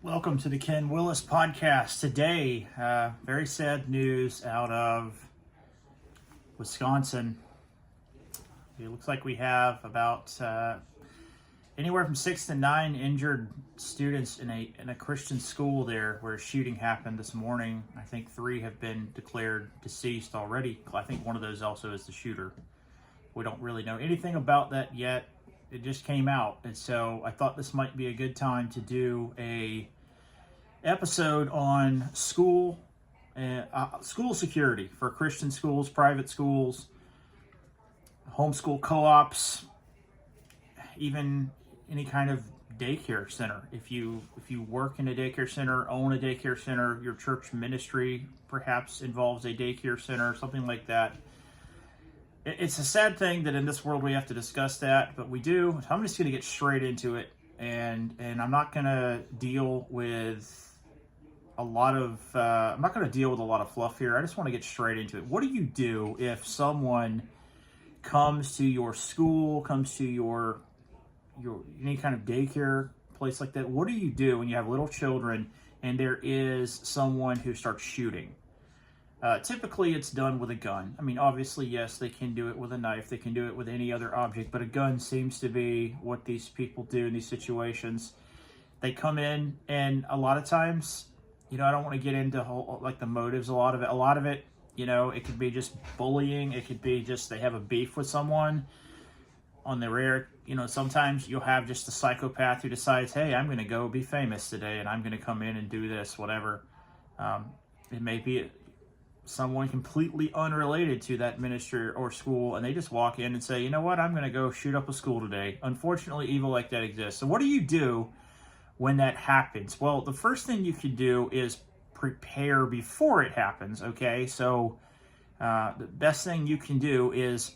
Welcome to the Ken Willis podcast. Today, very sad news out of Wisconsin. It looks like we have about anywhere from 6 to 9 injured students in a Christian school there where a shooting happened this morning. I think 3 have been declared deceased already. I think one of those also is the shooter. We don't really know anything about that yet. It just came out, and so I thought this might be a good time to do a episode on school security for Christian schools, private schools, homeschool co-ops, even any kind of daycare center. If you work in a daycare center, own a daycare center, your church ministry perhaps involves a daycare center, something like that. It's a sad thing that in this world we have to discuss that, but we do. I'm just going to get straight into it, and I'm not going to deal with a lot of fluff here. I just want to get straight into it. What do you do if someone comes to your school, comes to your any kind of daycare place like that? What do you do when you have little children and there is someone who starts shooting? Typically, it's done with a gun. I mean, obviously, yes, they can do it with a knife. They can do it with any other object, but a gun seems to be what these people do in these situations. They come in, and a lot of times, I don't want to get into the motives. A lot of it, it could be just bullying. It could be just they have a beef with someone. On the rare, sometimes you'll have just a psychopath who decides, hey, I'm going to go be famous today, and I'm going to come in and do this, whatever. It may be someone completely unrelated to that ministry or school, and they just walk in and say, you know what, I'm going to go shoot up a school today. Unfortunately, evil like that exists. So what do you do when that happens? Well, the first thing you can do is prepare before it happens, okay? So the best thing you can do is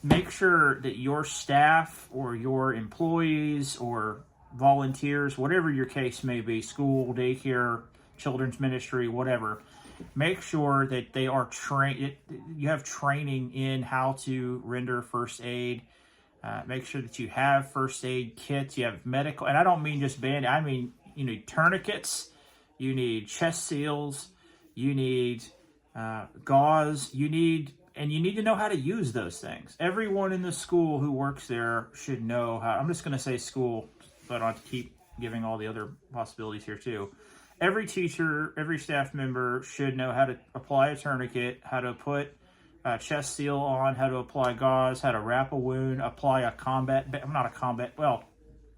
make sure that your staff or your employees or volunteers, whatever your case may be, school, daycare, children's ministry, whatever, make sure that they are trained. You have training in how to render first aid. Make sure that you have first aid kits. You have medical, and I don't mean just band. I mean you need tourniquets. You need chest seals. You need gauze. You need to know how to use those things. Everyone in the school who works there should know how. I'm just going to say school, so I don't have to keep giving all the other possibilities here too. Every teacher, every staff member should know how to apply a tourniquet, how to put a chest seal on, how to apply gauze, how to wrap a wound, apply a well,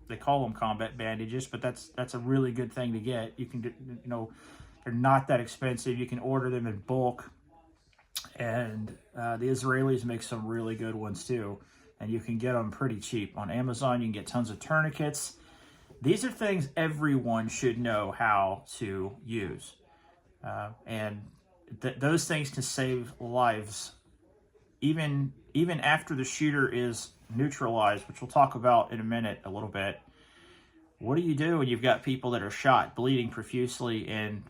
they call them combat bandages, but that's a really good thing to get. You can do, they're not that expensive. You can order them in bulk, and the Israelis make some really good ones too, and you can get them pretty cheap on Amazon. You can get tons of tourniquets. These are things everyone should know how to use. And those things can save lives even after the shooter is neutralized, which we'll talk about in a minute a little bit. What do you do when you've got people that are shot, bleeding profusely, and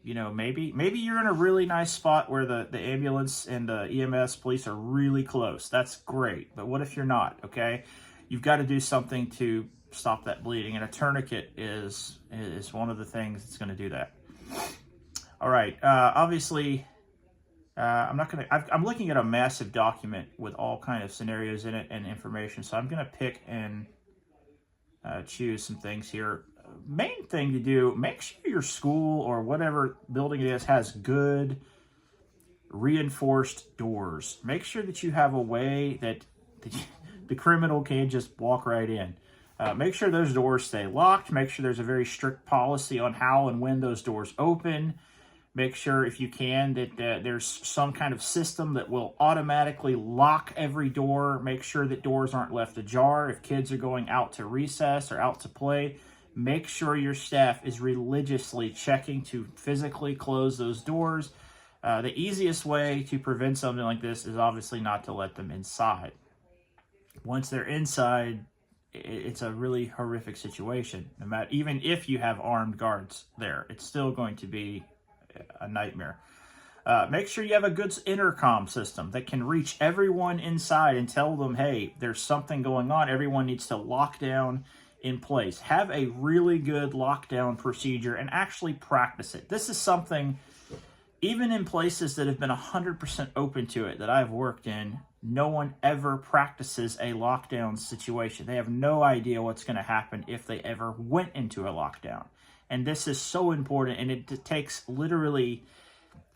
maybe you're in a really nice spot where the ambulance and the EMS police are really close. That's great. But what if you're not, okay? You've got to do something to stop that bleeding, and a tourniquet is one of the things that's going to do that. All right. Obviously, I'm looking at a massive document with all kind of scenarios in it and information, so I'm going to pick and choose some things here. Main thing to do: make sure your school or whatever building it is has good reinforced doors. Make sure that you have a way that the criminal can't just walk right in. Make sure those doors stay locked. Make sure there's a very strict policy on how and when those doors open. Make sure, if you can, that there's some kind of system that will automatically lock every door. Make sure that doors aren't left ajar. If kids are going out to recess or out to play, make sure your staff is religiously checking to physically close those doors. The easiest way to prevent something like this is obviously not to let them inside. Once they're inside, it's a really horrific situation. No matter, even if you have armed guards there, it's still going to be a nightmare. Make sure you have a good intercom system that can reach everyone inside and tell them, hey, there's something going on. Everyone needs to lock down in place. Have a really good lockdown procedure and actually practice it. This is something, even in places that have been 100% open to it that I've worked in, no one ever practices a lockdown situation. They have no idea what's going to happen if they ever went into a lockdown. And this is so important, and it takes literally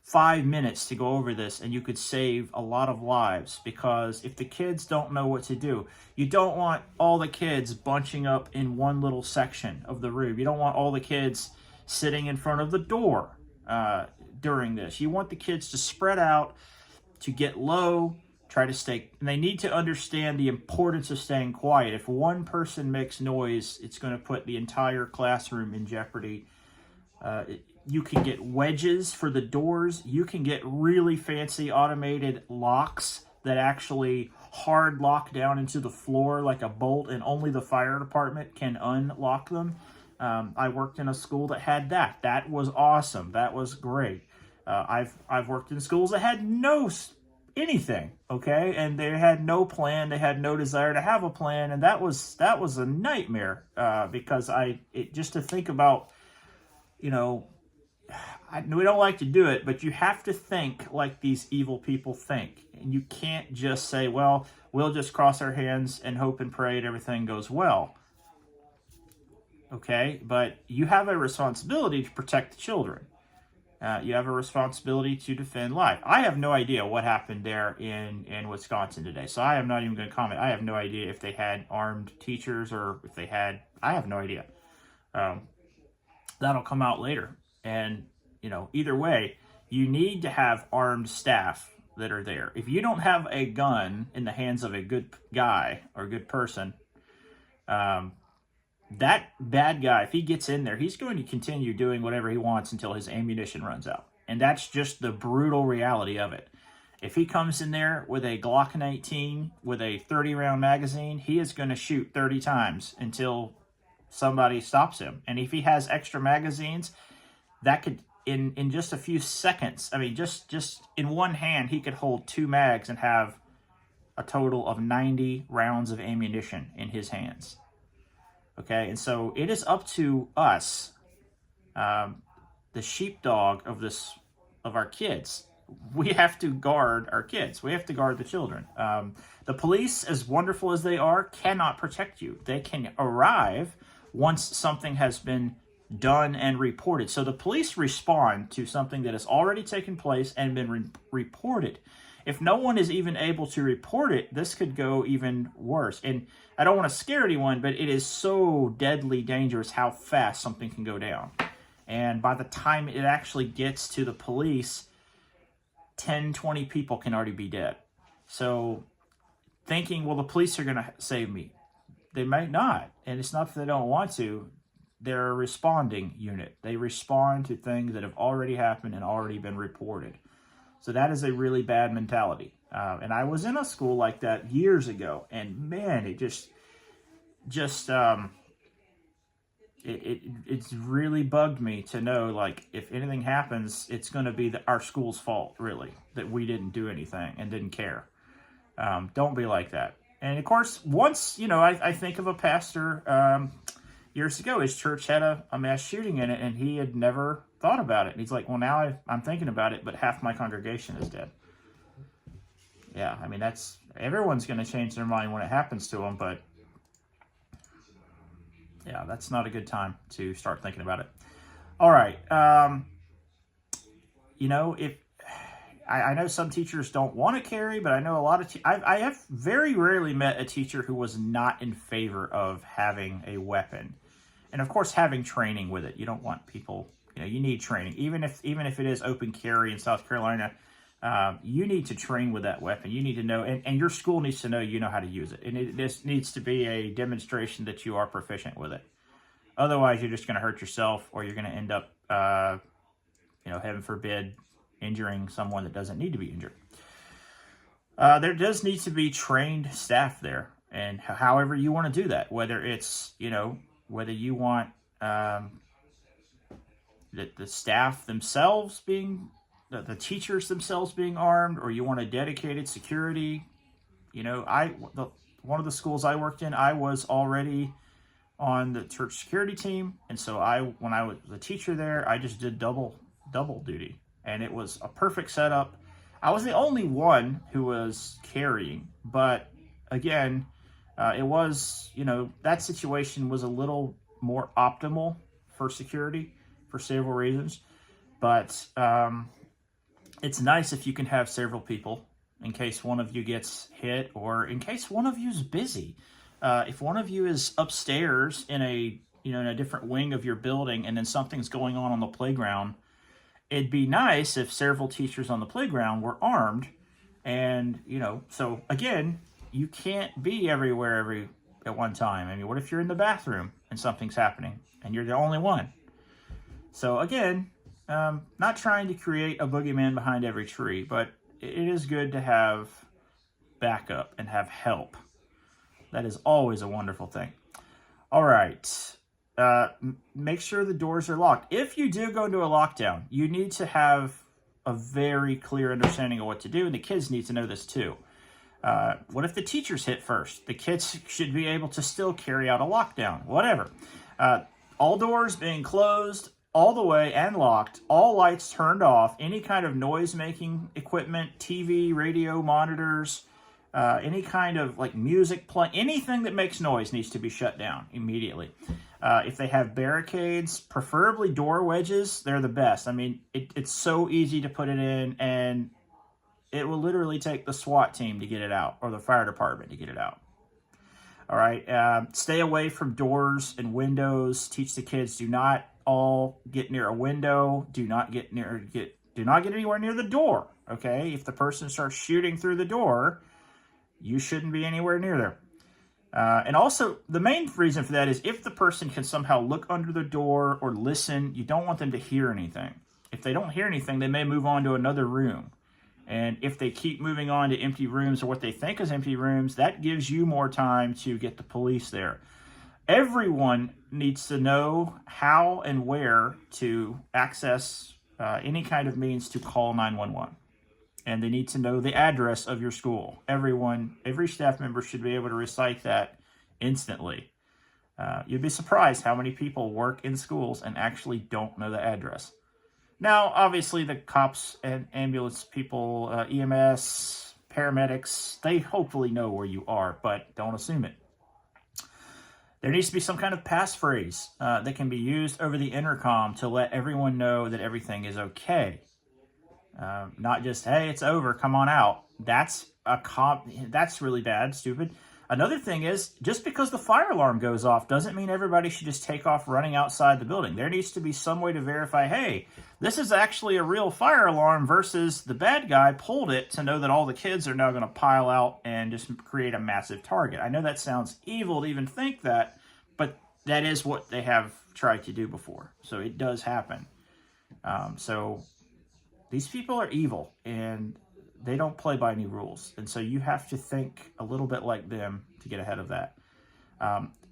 5 minutes to go over this, and you could save a lot of lives, because if the kids don't know what to do, you don't want all the kids bunching up in one little section of the room. You don't want all the kids sitting in front of the door during this. You want the kids to spread out, to get low, try to stay, and they need to understand the importance of staying quiet. If one person makes noise, it's going to put the entire classroom in jeopardy. You can get wedges for the doors. You can get really fancy automated locks that actually hard lock down into the floor like a bolt, and only the fire department can unlock them. I worked in a school that had that. That was awesome. That was great. I've worked in schools that had no anything, okay, and they had no plan. They had no desire to have a plan, and that was a nightmare, because just to think about, we don't like to do it, but you have to think like these evil people think, and you can't just say, well, we'll just cross our hands and hope and pray and everything goes well. Okay, but you have a responsibility to protect the children. You have a responsibility to defend life. I have no idea what happened there in Wisconsin today, so I am not even going to comment. I have no idea if they had armed teachers or if they had, I have no idea. That'll come out later. And, either way, you need to have armed staff that are there. If you don't have a gun in the hands of a good guy or good person, that bad guy, if he gets in there, he's going to continue doing whatever he wants until his ammunition runs out. And that's just the brutal reality of it. If he comes in there with a Glock 19 with a 30-round magazine, he is going to shoot 30 times until somebody stops him. And if he has extra magazines, that could, in just a few seconds, just in one hand, he could hold 2 mags and have a total of 90 rounds of ammunition in his hands. Okay, and so it is up to us, the sheepdog of our kids. We have to guard our kids. We have to guard the children. The police, as wonderful as they are, cannot protect you. They can arrive once something has been done and reported. So the police respond to something that has already taken place and been reported. If no one is even able to report it, this could go even worse. And I don't want to scare anyone, but it is so deadly dangerous how fast something can go down. And by the time it actually gets to the police, 10, 20 people can already be dead. So thinking, well, the police are going to save me. They might not. And it's not that they don't want to. They're a responding unit. They respond to things that have already happened and already been reported. So that is a really bad mentality. And I was in a school like that years ago, and man, it's really bugged me to know, like, if anything happens, it's going to be our school's fault, really, that we didn't do anything and didn't care. Don't be like that. And of course, once, I think of a pastor years ago, his church had a mass shooting in it, and he had never thought about it. And he's like, well, now I'm thinking about it, but half my congregation is dead. Yeah, everyone's going to change their mind when it happens to them, but yeah, that's not a good time to start thinking about it. All right. If I know some teachers don't want to carry, but I know a lot of I have very rarely met a teacher who was not in favor of having a weapon. And of course, having training with it. You don't want people, you need training. Even if it is open carry in South Carolina, you need to train with that weapon. You need to know, and your school needs to know you know how to use it. And this needs to be a demonstration that you are proficient with it. Otherwise, you're just going to hurt yourself, or you're going to end up, heaven forbid, injuring someone that doesn't need to be injured. There does need to be trained staff there, and however you want to do that, whether it's, whether you want the staff themselves being, the teachers themselves being armed, or you want a dedicated security. One of the schools I worked in, I was already on the church security team, and so when I was the teacher there, I just did double duty, and it was a perfect setup. I was the only one who was carrying, but again, it was, that situation was a little more optimal for security for several reasons, but it's nice if you can have several people in case one of you gets hit or in case one of you is busy. If one of you is upstairs in a different wing of your building and then something's going on the playground, it'd be nice if several teachers on the playground were armed. And, so again, you can't be everywhere at one time. I mean, what if you're in the bathroom and something's happening and you're the only one? So again, not trying to create a boogeyman behind every tree, but it is good to have backup and have help. That is always a wonderful thing. All right. Make sure the doors are locked. If you do go into a lockdown, you need to have a very clear understanding of what to do, and the kids need to know this too. What if the teachers hit first? The kids should be able to still carry out a lockdown, whatever. All doors being closed all the way and locked, all lights turned off, any kind of noise-making equipment, TV, radio, monitors, any kind of music playing, anything that makes noise needs to be shut down immediately. If they have barricades, preferably door wedges, they're the best. I mean, it's so easy to put it in, and it will literally take the SWAT team to get it out, or the fire department to get it out. All right, stay away from doors and windows. Teach the kids, do not all get near a window. Do not get anywhere near the door. Okay, if the person starts shooting through the door, you shouldn't be anywhere near there. And also, the main reason for that is if the person can somehow look under the door or listen, you don't want them to hear anything. If they don't hear anything, they may move on to another room. And if they keep moving on to empty rooms or what they think is empty rooms, that gives you more time to get the police there. Everyone needs to know how and where to access any kind of means to call 911. And they need to know the address of your school. Every staff member should be able to recite that instantly. You'd be surprised how many people work in schools and actually don't know the address. Now, obviously, the cops and ambulance people, EMS, paramedics, they hopefully know where you are, but don't assume it. There needs to be some kind of passphrase that can be used over the intercom to let everyone know that everything is okay. Not just, hey, it's over, come on out. That's really bad, stupid. Another thing is, just because the fire alarm goes off doesn't mean everybody should just take off running outside the building. There needs to be some way to verify, hey, this is actually a real fire alarm versus the bad guy pulled it to know that all the kids are now going to pile out and just create a massive target. I know that sounds evil to even think that, but that is what they have tried to do before. So it does happen. So these people are evil, and they don't play by any rules. And so you have to think a little bit like them to get ahead of that.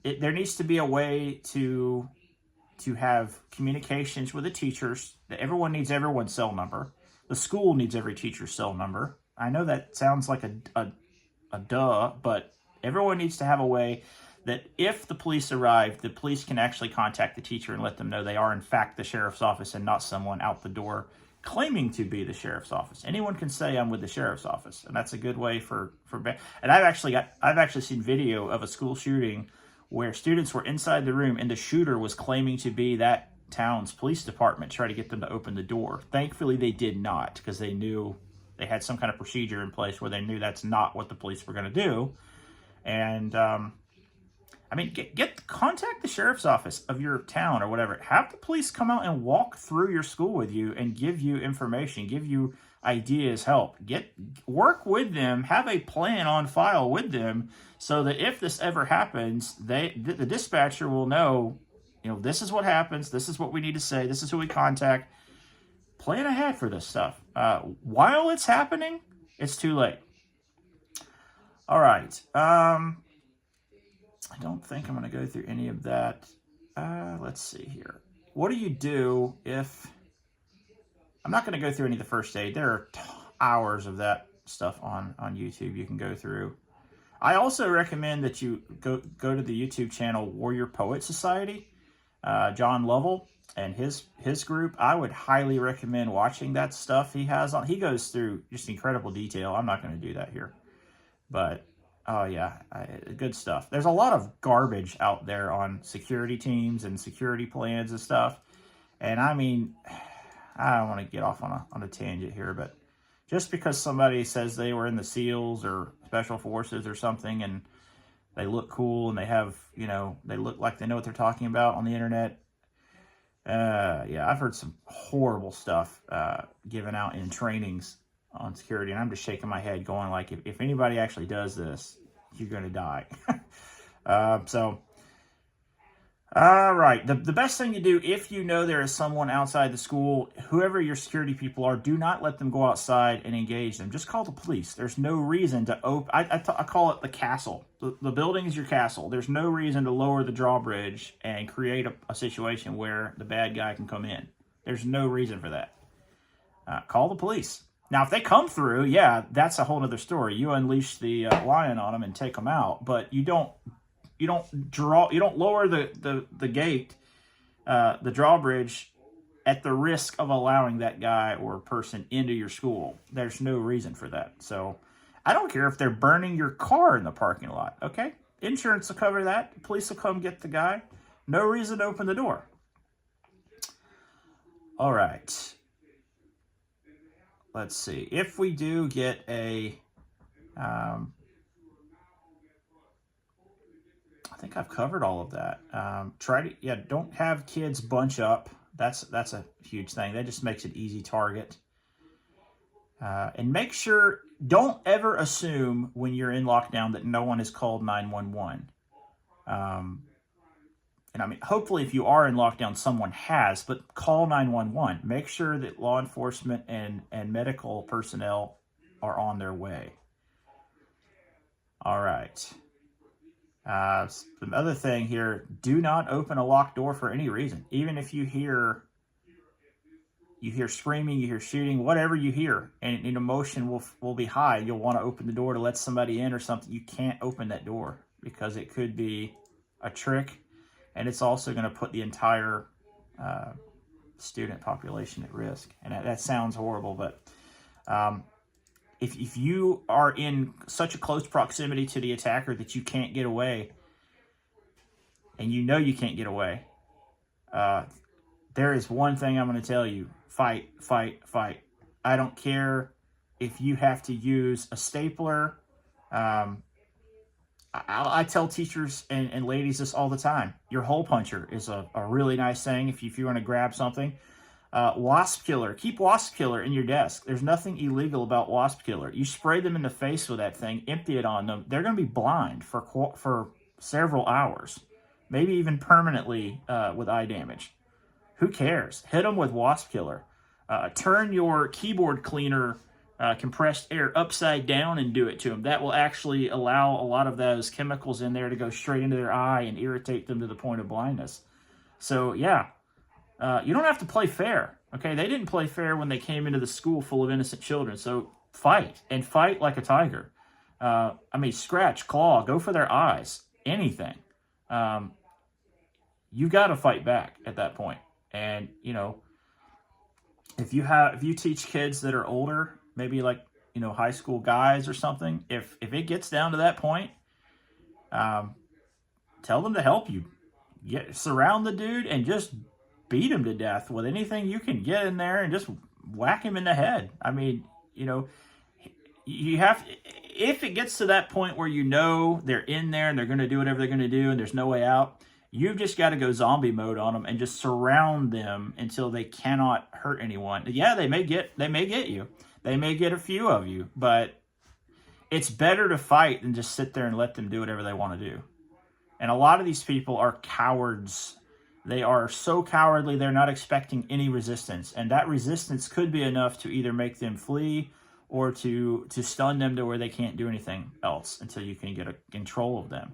There needs to be a way to have communications with the teachers. Everyone needs everyone's cell number. The school needs every teacher's cell number. I know that sounds like a duh, but everyone needs to have a way that if the police arrive, the police can actually contact the teacher and let them know they are in fact the sheriff's office and not someone out the door claiming to be the sheriff's office. Anyone can say I'm with the sheriff's office, and that's a good way for. And I've actually seen video of a school shooting where students were inside the room and the shooter was claiming to be that town's police department, trying to get them to open the door. Thankfully, they did not, because they knew they had some kind of procedure in place where they knew that's not what the police were going to do. And I mean, contact the sheriff's office of your town or whatever. Have the police come out and walk through your school with you and give you information, give you ideas, help. Work with them, have a plan on file with them, so that if this ever happens, the dispatcher will know, this is what happens, this is what we need to say, this is who we contact. Plan ahead for this stuff. While it's happening, it's too late. All right. I don't think I'm going to go through any of that. Let's see here. What do you do if... I'm not going to go through any of the first aid. There are hours of that stuff on YouTube you can go through. I also recommend that you go to the YouTube channel Warrior Poet Society, John Lovell and his group. I would highly recommend watching that stuff he has on. He goes through just incredible detail. I'm not going to do that here, but oh yeah, good stuff. There's a lot of garbage out there on security teams and security plans and stuff. And I mean, I don't want to get off on a tangent here, but just because somebody says they were in the SEALs or Special Forces or something and they look cool and they have, you know, they look like they know what they're talking about on the internet. Yeah, I've heard some horrible stuff given out in trainings on security, and I'm just shaking my head going like, if anybody actually does this, you're going to die. All right. The best thing to do, if you know there is someone outside the school, whoever your security people are, do not let them go outside and engage them. Just call the police. There's no reason to open. I call it the castle. The building is your castle. There's no reason to lower the drawbridge and create a situation where the bad guy can come in. There's no reason for that. Call the police. Now, if they come through, yeah, that's a whole other story. You unleash the lion on them and take them out, but you don't lower the gate, the drawbridge, at the risk of allowing that guy or person into your school. There's no reason for that. So I don't care if they're burning your car in the parking lot. Okay, insurance will cover that. Police will come get the guy. No reason to open the door. All right. Let's see. If we do get a I think I've covered all of that. Don't have kids bunch up. That's a huge thing. That just makes it easy target. And make sure, don't ever assume when you're in lockdown that no one has called 911. And I mean, hopefully if you are in lockdown, someone has, but call 911. Make sure that law enforcement and medical personnel are on their way. All right. The other thing here, do not open a locked door for any reason. Even if you hear screaming, you hear shooting, whatever you hear, and emotion will be high. You'll want to open the door to let somebody in or something. You can't open that door because it could be a trick, and it's also going to put the entire student population at risk. And that sounds horrible, but if you are in such a close proximity to the attacker that you can't get away, and you know you can't get away, there is one thing I'm going to tell you. Fight, fight, fight. I don't care if you have to use a stapler. I tell teachers and ladies this all the time. Your hole puncher is a really nice thing if you want to grab something. Wasp killer. Keep wasp killer in your desk. There's nothing illegal about wasp killer. You spray them in the face with that thing, empty it on them. They're going to be blind for several hours, maybe even permanently with eye damage. Who cares? Hit them with wasp killer. Turn your keyboard cleaner compressed air upside down and do it to them. That will actually allow a lot of those chemicals in there to go straight into their eye and irritate them to the point of blindness. So yeah, you don't have to play fair. Okay, they didn't play fair when they came into the school full of innocent children. So fight, and fight like a tiger. I mean, scratch, claw, go for their eyes, anything. You got to fight back at that point. And you know, if you teach kids that are older, maybe like, you know, high school guys or something, if it gets down to that point, tell them to help you. Surround the dude and just beat him to death with anything you can get in there and just whack him in the head. I mean, you know, you have, if it gets to that point where you know they're in there and they're going to do whatever they're going to do and there's no way out, you've just got to go zombie mode on them and just surround them until they cannot hurt anyone. Yeah, they may get you. They may get a few of you, but it's better to fight than just sit there and let them do whatever they want to do. And a lot of these people are cowards. They are so cowardly, they're not expecting any resistance. And that resistance could be enough to either make them flee or to stun them to where they can't do anything else until you can get a control of them.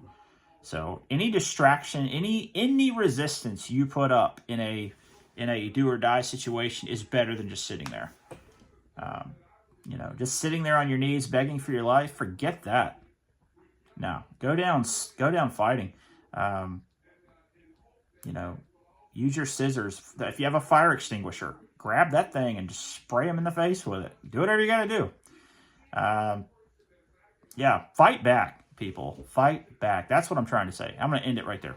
So any distraction, any resistance you put up in a do or die situation is better than just sitting there. You know, just sitting there on your knees begging for your life, forget that. No, go down fighting. Um, you know, use your scissors. If you have a fire extinguisher, grab that thing and just spray them in the face with it. Do whatever you got to do. Yeah, fight back, people. Fight back. That's what I'm trying to say. I'm going to end it right there.